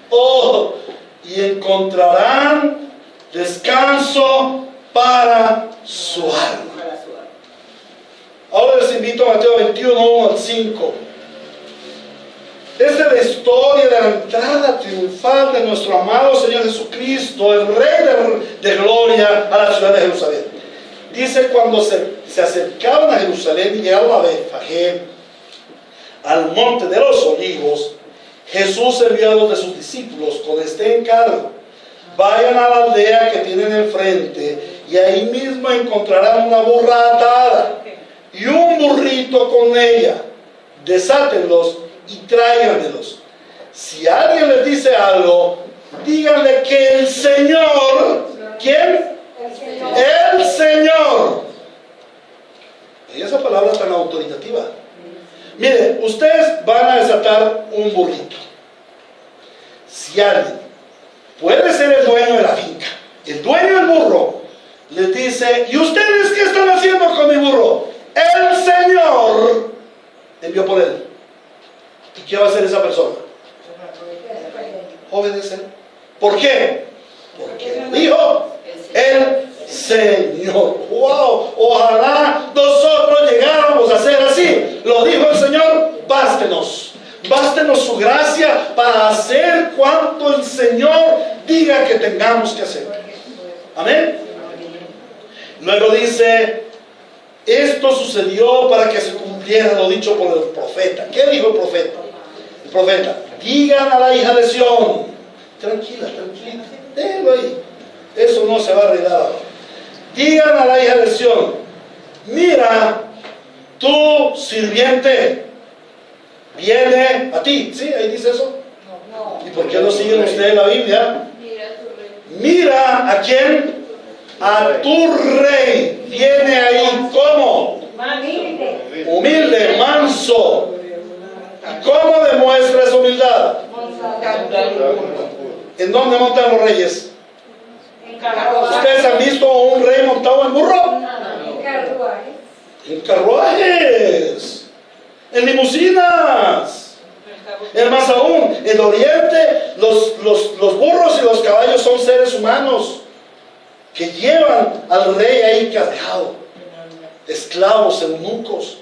Oh, y encontrarán descanso para su alma. Ahora les invito a Mateo 21, 1 al 5. Esta es la historia de la entrada triunfal de nuestro amado Señor Jesucristo, el Rey de gloria, a la ciudad de Jerusalén. Dice, cuando se acercaban a Jerusalén y llegaron a Betfagé, al monte de los olivos, Jesús envió a dos de sus discípulos con este encargo: vayan a la aldea que tienen enfrente y ahí mismo encontrarán una burra atada y un burrito con ella. Desátenlos y tráiganmelos. Si alguien les dice algo, díganle que el Señor, ¿quién? El Señor. Y esa palabra tan autoritativa. Miren, ustedes van a desatar un burrito. Si alguien, puede ser el dueño de la finca, el dueño del burro, les dice, ¿y ustedes qué están haciendo con mi burro? El Señor envió por él. ¿Y qué va a hacer esa persona? Obedecer. ¿Por qué? Porque dijo el Señor. ¡Wow! Ojalá nosotros llegáramos a ser así. Lo dijo el Señor, bástenos. Bástenos su gracia para hacer cuanto el Señor diga que tengamos que hacer. Amén. Luego dice, esto sucedió para que se cumpliera lo dicho por el profeta. ¿Qué dijo el profeta? El profeta, digan a la hija de Sión, tranquila, tranquila, déjenlo ahí, eso no se va a arreglar ahora. Digan a la hija de Sión, mira, tu sirviente viene a ti. ¿Sí? Ahí dice eso. No. ¿Y por qué no siguen ustedes la Biblia? Mira a quién. A tu rey. Viene ahí, ¿cómo? Humilde, manso. ¿Y cómo demuestra esa humildad? ¿En dónde montan los reyes? ¿Ustedes han visto a un rey montado en burro? En carruajes. En limusinas. Es más aún, en el oriente los burros y los caballos son seres humanos que llevan al rey ahí cargado. Esclavos, eunucos,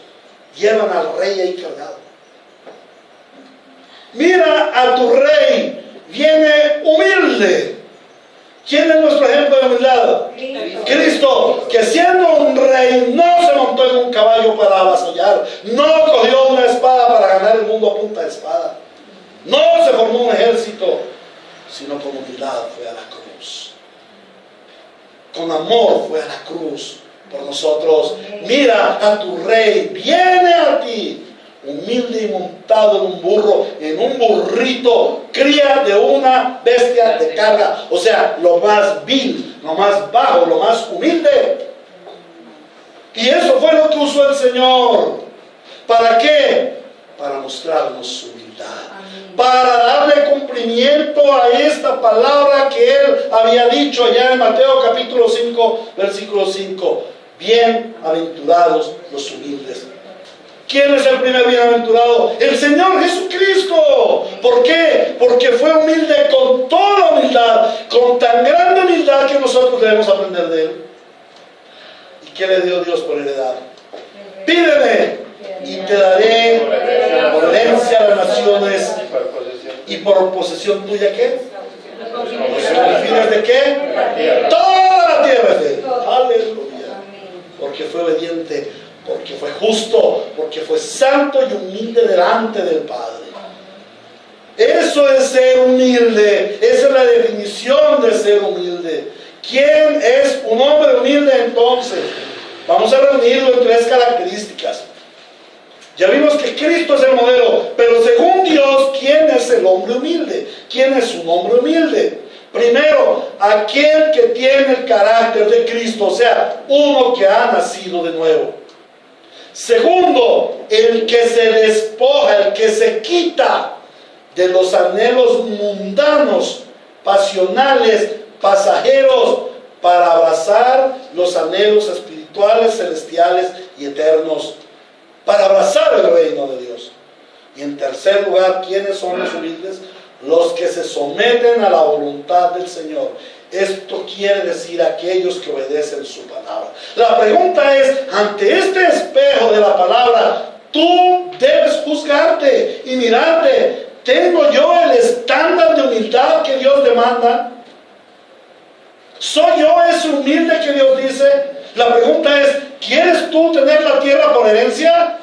llevan al rey ahí cargado. Mira a tu rey, viene humilde. ¿Quién es nuestro ejemplo de humildad? Cristo, que siendo un rey no se montó en un caballo para avasallar, no cogió una espada para ganar el mundo a punta de espada, no se formó un ejército, sino con humildad fue a la cruz, con amor fue a la cruz por nosotros. Mira a tu rey, viene a ti, humilde y montado en un burro, en un burrito, cría de una bestia de carga, o sea, lo más vil, lo más bajo, lo más humilde. Y eso fue lo que usó el Señor. ¿Para qué? Para mostrarnos su humildad, para darle cumplimiento a esta palabra que Él había dicho allá en Mateo capítulo 5, versículo 5. Bienaventurados los humildes. ¿Quién es el primer bienaventurado? El Señor Jesucristo. ¿Por qué? Porque fue humilde con toda humildad, con tan grande humildad que nosotros debemos aprender de Él. ¿Y qué le dio Dios por heredad? Pídeme y te daré por herencia a las naciones y por posesión tuya, ¿qué? ¿Los fines de qué? Toda la tierra es de Él. Aleluya. Porque fue obediente, porque fue justo, porque fue santo y humilde delante del Padre. Eso es ser humilde. Esa es la definición de ser humilde. ¿Quién es un hombre humilde entonces? Vamos a reunirlo en tres características. Ya vimos que Cristo es el modelo, pero según Dios, ¿quién es el hombre humilde? ¿Quién es un hombre humilde? Primero, aquel que tiene el carácter de Cristo, o sea, uno que ha nacido de nuevo. Segundo, el que se despoja, el que se quita de los anhelos mundanos, pasionales, pasajeros, para abrazar los anhelos espirituales, celestiales y eternos, para abrazar el reino de Dios. Y en tercer lugar, ¿quiénes son los humildes? Los que se someten a la voluntad del Señor. Esto quiere decir aquellos que obedecen su palabra. La pregunta es, ante este espejo de la palabra, tú debes juzgarte y mirarte. ¿Tengo yo el estándar de humildad que Dios demanda? ¿Soy yo ese humilde que Dios dice? La pregunta es, ¿quieres tú tener la tierra por herencia?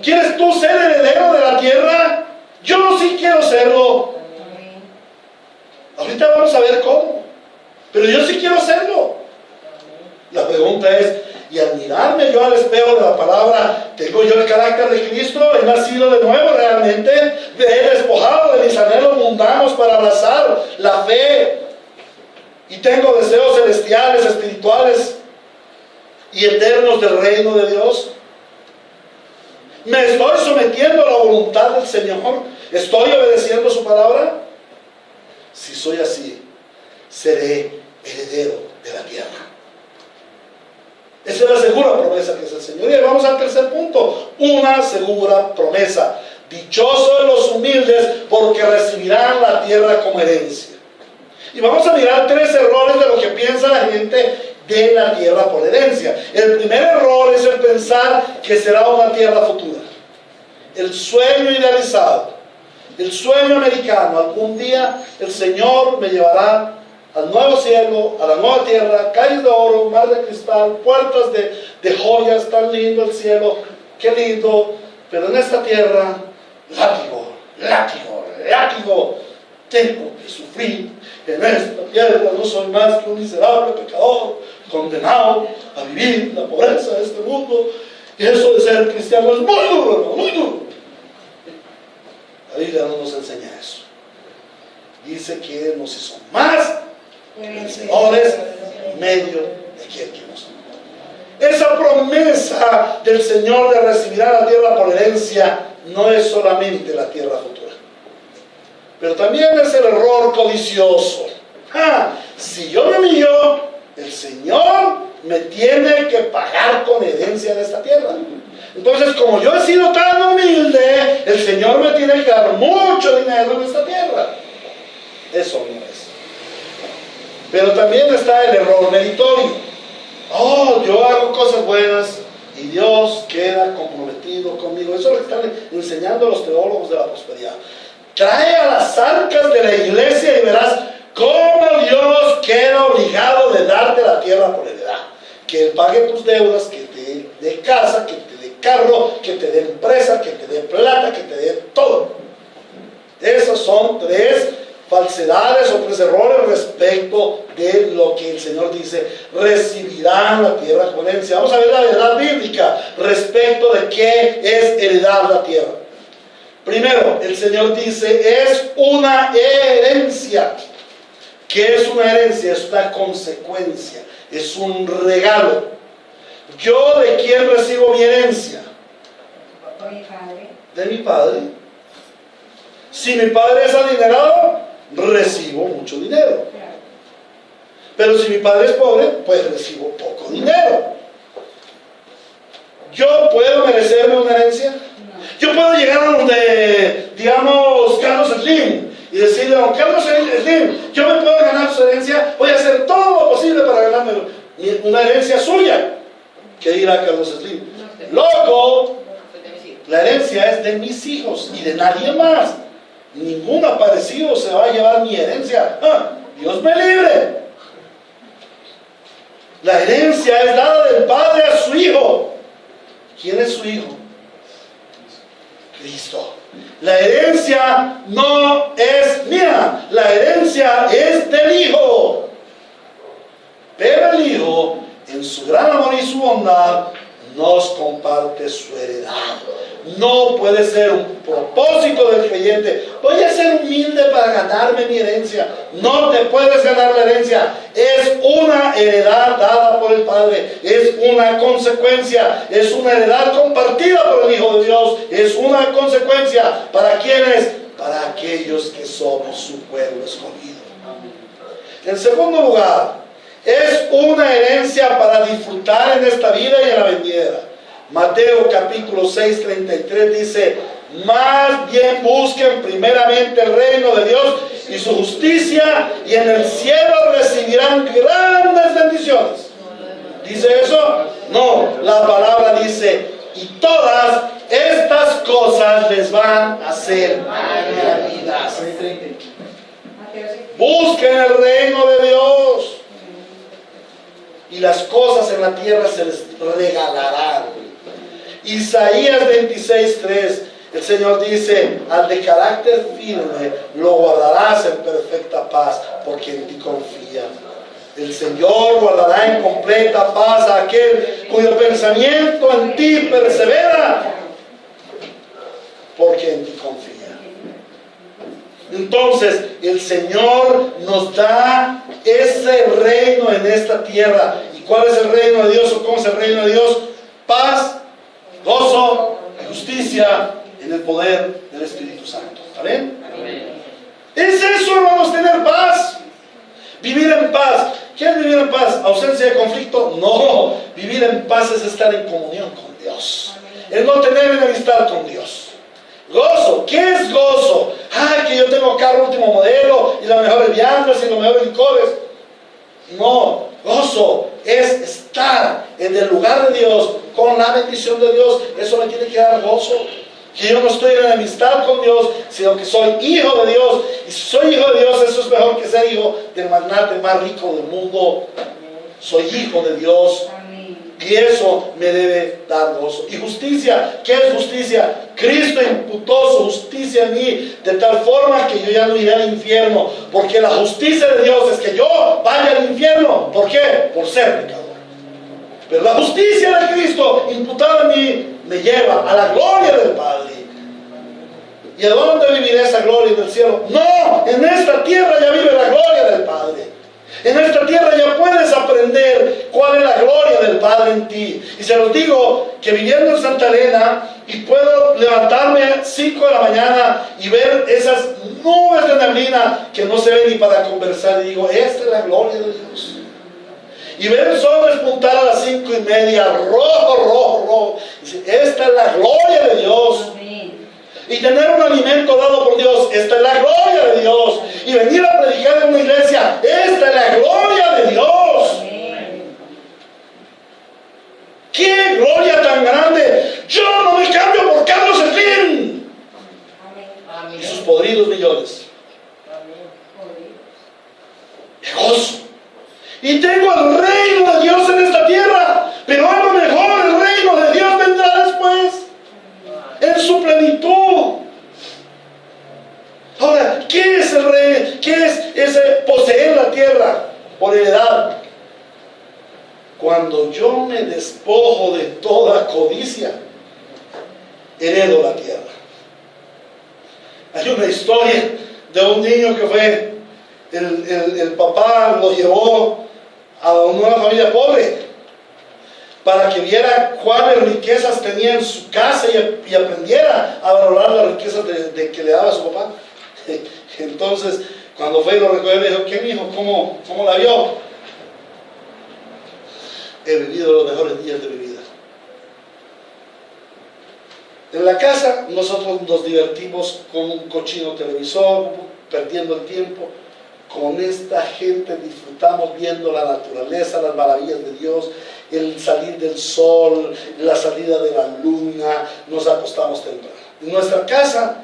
¿Quieres tú ser heredero de la tierra? Yo sí quiero serlo. Ahorita vamos a ver cómo, pero yo sí quiero serlo. La pregunta es, y al mirarme yo al espejo de la palabra, ¿tengo yo el carácter de Cristo? ¿He nacido de nuevo realmente? ¿He despojado de mis anhelos mundanos para abrazar la fe? ¿Y tengo deseos celestiales, espirituales y eternos del reino de Dios? ¿Me estoy sometiendo a la voluntad del Señor? ¿Estoy obedeciendo su palabra? Si soy así, seré heredero de la tierra. Esa es la segura promesa que es el Señor. Y vamos al tercer punto. Una segura promesa. Dichosos los humildes, porque recibirán la tierra como herencia. Y vamos a mirar 3 errores de lo que piensa la gente de la tierra por herencia. El primer error es el pensar que será una tierra futura. El sueño idealizado, el sueño americano. Algún día el Señor me llevará al nuevo cielo, a la nueva tierra, calles de oro, mar de cristal, puertas de joyas, tan lindo el cielo, qué lindo. Pero en esta tierra, látigo, látigo, látigo, tengo que sufrir. En esta tierra no soy más que un miserable pecador, condenado a vivir la pobreza de este mundo. Y eso de ser cristiano es muy duro, hermano, muy duro. La Biblia no nos enseña eso. Dice que Él nos hizo más vencedores en medio de aquel que nos amó. Esa promesa del Señor de recibir a la tierra por herencia no es solamente la tierra futura, pero también es el error codicioso. Si yo me humillo, el Señor me tiene que pagar con herencia de esta tierra. Entonces, como yo he sido tan humilde, el Señor me tiene que dar mucho dinero en esta tierra. Eso no es. Pero también está el error meritorio. Yo hago cosas buenas y Dios queda comprometido conmigo. Eso es lo que están enseñando los teólogos de la prosperidad. Trae a las arcas de la iglesia y verás cómo Dios queda obligado de darte la tierra por heredad. Que Él pague tus deudas, que te dé casa, que te dé carro, que te dé empresa, que te dé plata, que te dé todo. Esos son 3 falsedades o 3 errores respecto de lo que el Señor dice: recibirán la tierra como herencia. Vamos a ver la verdad bíblica respecto de qué es heredar la tierra. Primero, el Señor dice, es una herencia. ¿Qué es una herencia? Es una consecuencia, es un regalo. ¿Yo de quién recibo mi herencia? De mi padre. Si mi padre es adinerado, recibo mucho dinero. Pero si mi padre es pobre, pues recibo poco dinero. ¿Yo puedo merecerme una herencia? Yo puedo llegar a donde, digamos, Carlos Slim y decirle: don Carlos Slim, yo me puedo ganar su herencia, voy a hacer todo lo posible para ganarme una herencia suya. ¿Qué dirá Carlos Slim? ¡Loco! La herencia es de mis hijos y de nadie más. Ningún aparecido se va a llevar mi herencia. Dios me libre. La herencia es dada del padre a su hijo. ¿Quién es su hijo? Cristo. La herencia no es mía, la herencia es del Hijo. Pero el Hijo, en su gran amor y su bondad, nos comparte su heredad. No puede ser un propósito del creyente: voy a ser humilde para ganarme mi herencia. No te puedes ganar la herencia. Es una heredad dada por el Padre. Es una consecuencia. Es una heredad compartida por el Hijo de Dios. Es una consecuencia. ¿Para quiénes? Para aquellos que somos su pueblo escogido. En segundo lugar, es una herencia para disfrutar en esta vida y en la venidera. Mateo capítulo 6, 33 dice: más bien busquen primeramente el reino de Dios y su justicia, y en el cielo recibirán grandes bendiciones. ¿Dice eso? No, la palabra dice: y todas estas cosas les van a ser añadidas. Busquen el reino de Dios y las cosas en la tierra se les regalarán. Isaías 26:3, el Señor dice: al de carácter firme lo guardarás en perfecta paz, porque en ti confía. El Señor guardará en completa paz a aquel cuyo pensamiento en ti persevera, porque en ti confía. Entonces el Señor nos da ese reino en esta tierra. ¿Y cuál es el reino de Dios, o cómo es el reino de Dios? Paz, gozo y justicia en el poder del Espíritu Santo. ¿Está bien? Amén. Es eso, hermanos, tener paz. Vivir en paz. ¿Qué es vivir en paz? ¿Ausencia de conflicto? No. Vivir en paz es estar en comunión con Dios. Es no tener enemistad con Dios. Gozo. ¿Qué es gozo? Que yo tengo carro último modelo y las mejores viandas y los mejores licores. No. Gozo es estar en el lugar de Dios con la bendición de Dios. Eso me tiene que dar gozo. Que yo no estoy en enemistad con Dios, sino que soy hijo de Dios. Y si soy hijo de Dios, eso es mejor que ser hijo del magnate más rico del mundo. Soy hijo de Dios. Y eso me debe dar gozo. Y justicia. ¿Qué es justicia? Cristo imputó su justicia en mí, de tal forma que yo ya no iré al infierno. Porque la justicia de Dios es que yo vaya al infierno. ¿Por qué? Por ser pecador. Pero la justicia de Cristo imputada en mí me lleva a la gloria del Padre. ¿Y a dónde viviré esa gloria en el cielo? No, en esta tierra ya vive la gloria del Padre. En esta tierra ya puedes aprender cuál es la gloria del Padre en ti. Y se los digo que viviendo en Santa Elena, y puedo levantarme a 5 de la mañana y ver esas nubes de neblina que no se ven ni para conversar, y digo: esta es la gloria de Dios. Y ver el sol despuntar a las 5:30, rojo. Y decir: esta es la gloria de Dios. Y tener un alimento dado por Dios, esta es la gloria de Dios. Y venir a predicar en una iglesia, esta es la gloria de Dios. ¡Qué gloria tan grande! Yo no me cambio por Carlos Slim y sus podridos millones. ¡Qué gozo! Y tengo el reino de Dios en esta tierra, pero a lo mejor el reino de Dios vendrá después, en su plenitud. Ahora, ¿qué es el reino? ¿Qué es ese poseer la tierra por heredad? Cuando yo me despojo de toda codicia, heredo la tierra. Hay una historia de un niño que fue, el papá lo llevó a una familia pobre para que viera cuáles riquezas tenía en su casa y aprendiera a valorar las riquezas de que le daba a su papá. Entonces, cuando fue y lo recogió, le dijo: ¿qué, mijo? ¿Cómo la vio? He vivido los mejores días de mi vida. En la casa nosotros nos divertimos con un cochino televisor, perdiendo el tiempo. Con esta gente disfrutamos viendo la naturaleza, las maravillas de Dios, el salir del sol, la salida de la luna. Nos acostamos temprano. En nuestra casa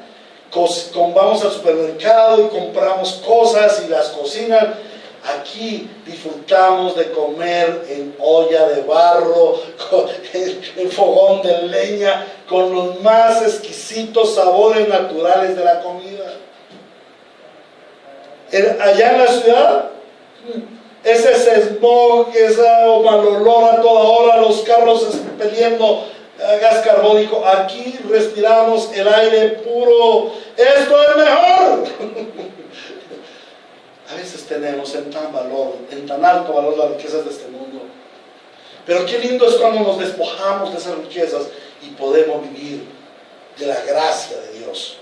vamos al supermercado y compramos cosas y las cocinan. Aquí disfrutamos de comer en olla de barro, en fogón de leña, con los más exquisitos sabores naturales de la comida. Allá en la ciudad, ese smog, esa mal olor a toda hora, los carros expeliendo gas carbónico. Aquí respiramos el aire puro. Esto es mejor. A veces tenemos en tan alto valor las riquezas de este mundo. Pero qué lindo es cuando nos despojamos de esas riquezas y podemos vivir de la gracia de Dios.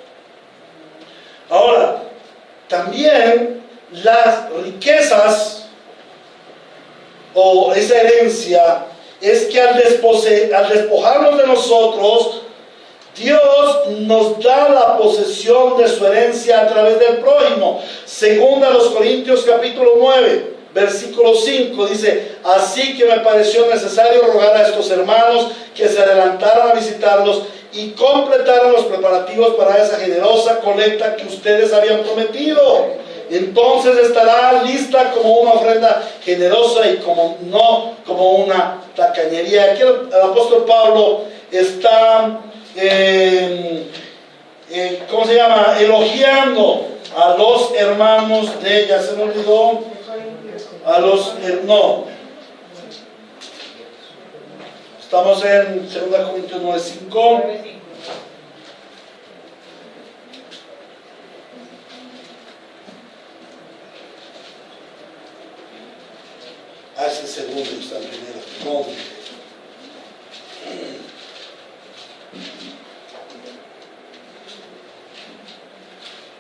Ahora, también las riquezas o esa herencia es que al despojarnos de nosotros, Dios nos da la posesión de su herencia a través del prójimo. Según a los Corintios capítulo 9, versículo 5, dice: así que me pareció necesario rogar a estos hermanos que se adelantaran a visitarlos y completaran los preparativos para esa generosa colecta que ustedes habían prometido. Entonces estará lista como una ofrenda generosa y no como una tacañería. Aquí el apóstol Pablo está elogiando a los hermanos de, ya se me olvidó, estamos en 2 Corintios 9:5. Ese segundo está en primero.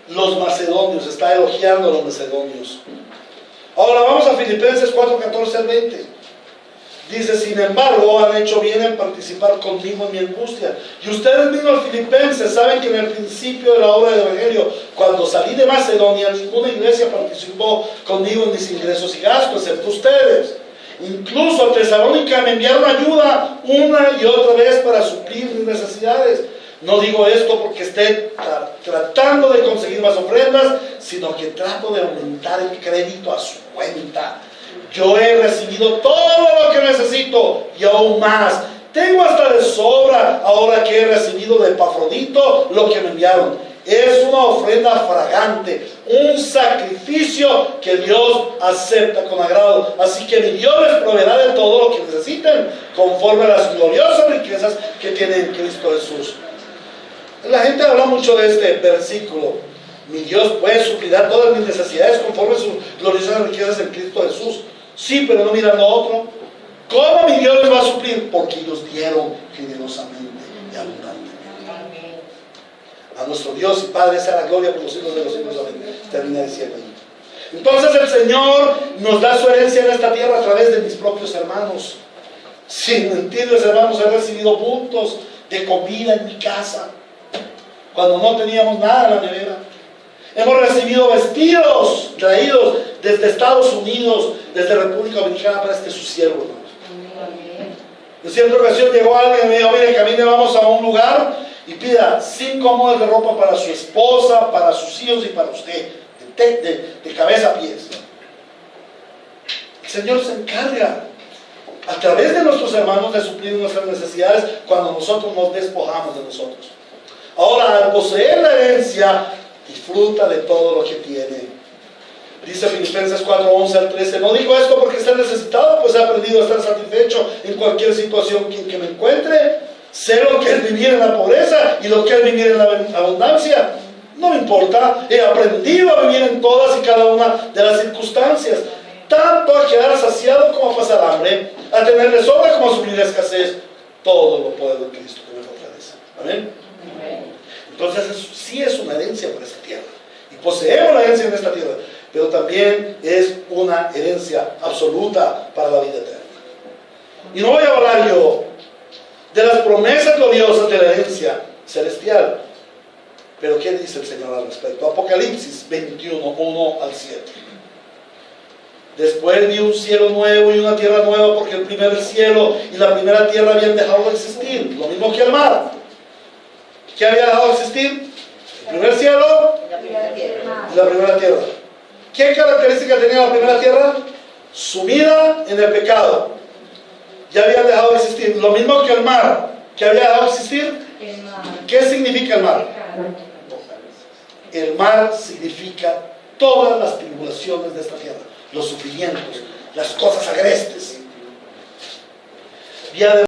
Los macedonios, está elogiando a los macedonios. Ahora vamos a Filipenses 4:14 al 20. Dice: sin embargo, han hecho bien en participar conmigo en mi angustia. Y ustedes mismos, filipenses, saben que en el principio de la obra del Evangelio, cuando salí de Macedonia, ninguna iglesia participó conmigo en mis ingresos y gastos, excepto ustedes. Incluso a Tesalónica me enviaron ayuda una y otra vez para suplir mis necesidades. No digo esto porque esté tratando de conseguir más ofrendas, sino que trato de aumentar el crédito a su cuenta. Yo he recibido todo lo que necesito y aún más. Tengo hasta de sobra ahora que he recibido de Epafrodito lo que me enviaron. Es una ofrenda fragante, un sacrificio que Dios acepta con agrado. Así que mi Dios les proveerá de todo lo que necesiten, conforme a las gloriosas riquezas que tiene en Cristo Jesús. La gente habla mucho de este versículo. Mi Dios puede suplir todas mis necesidades conforme a sus gloriosas riquezas en Cristo Jesús. Sí, pero no miran lo otro. ¿Cómo mi Dios les va a suplir? Porque ellos dieron generosamente y abundantemente. A nuestro Dios y Padre sea la gloria por los siglos de los siglos. Amén. Termina diciendo ahí. Entonces el Señor nos da su herencia en esta tierra a través de mis propios hermanos. Sin mentirles, hermanos, he recibido puntos de comida en mi casa cuando no teníamos nada en la nevera. Hemos recibido vestidos traídos desde Estados Unidos, desde República Dominicana, para su siervo, hermanos. En cierta ocasión llegó alguien y me dijo: mire, camine, vamos a un lugar y pida 5 mudas de ropa para su esposa, para sus hijos y para usted, de cabeza a pies. El Señor se encarga a través de nuestros hermanos de suplir nuestras necesidades cuando nosotros nos despojamos de nosotros. Ahora, al poseer la herencia, disfruta de todo lo que tiene. Dice Filipenses 4:11 al 13: no digo esto porque esté necesitado, pues he aprendido a estar satisfecho en cualquier situación en que me encuentre. Sé lo que es vivir en la pobreza y lo que es vivir en la abundancia. No me importa, he aprendido a vivir en todas y cada una de las circunstancias, tanto a quedar saciado como a pasar hambre, a tener de sobra como a sufrir escasez. Todo lo puedo en Cristo que me fortalece. Amén. Entonces sí es una herencia para esta tierra, y poseemos la herencia en esta tierra, pero también es una herencia absoluta para la vida eterna. Y no voy a hablar yo de las promesas gloriosas de la herencia celestial, pero ¿qué dice el Señor al respecto? Apocalipsis 21:1 al 7. Después vi un cielo nuevo y una tierra nueva, porque el primer cielo y la primera tierra habían dejado de existir, lo mismo que el mar. ¿Qué había dejado de existir? El primer cielo y la primera tierra. ¿Qué característica tenía la primera tierra? Sumida en el pecado. Ya había dejado de existir. Lo mismo que el mar. ¿Qué había dejado de existir? ¿Qué significa el mar? El mar significa todas las tribulaciones de esta tierra, los sufrimientos, las cosas agrestes.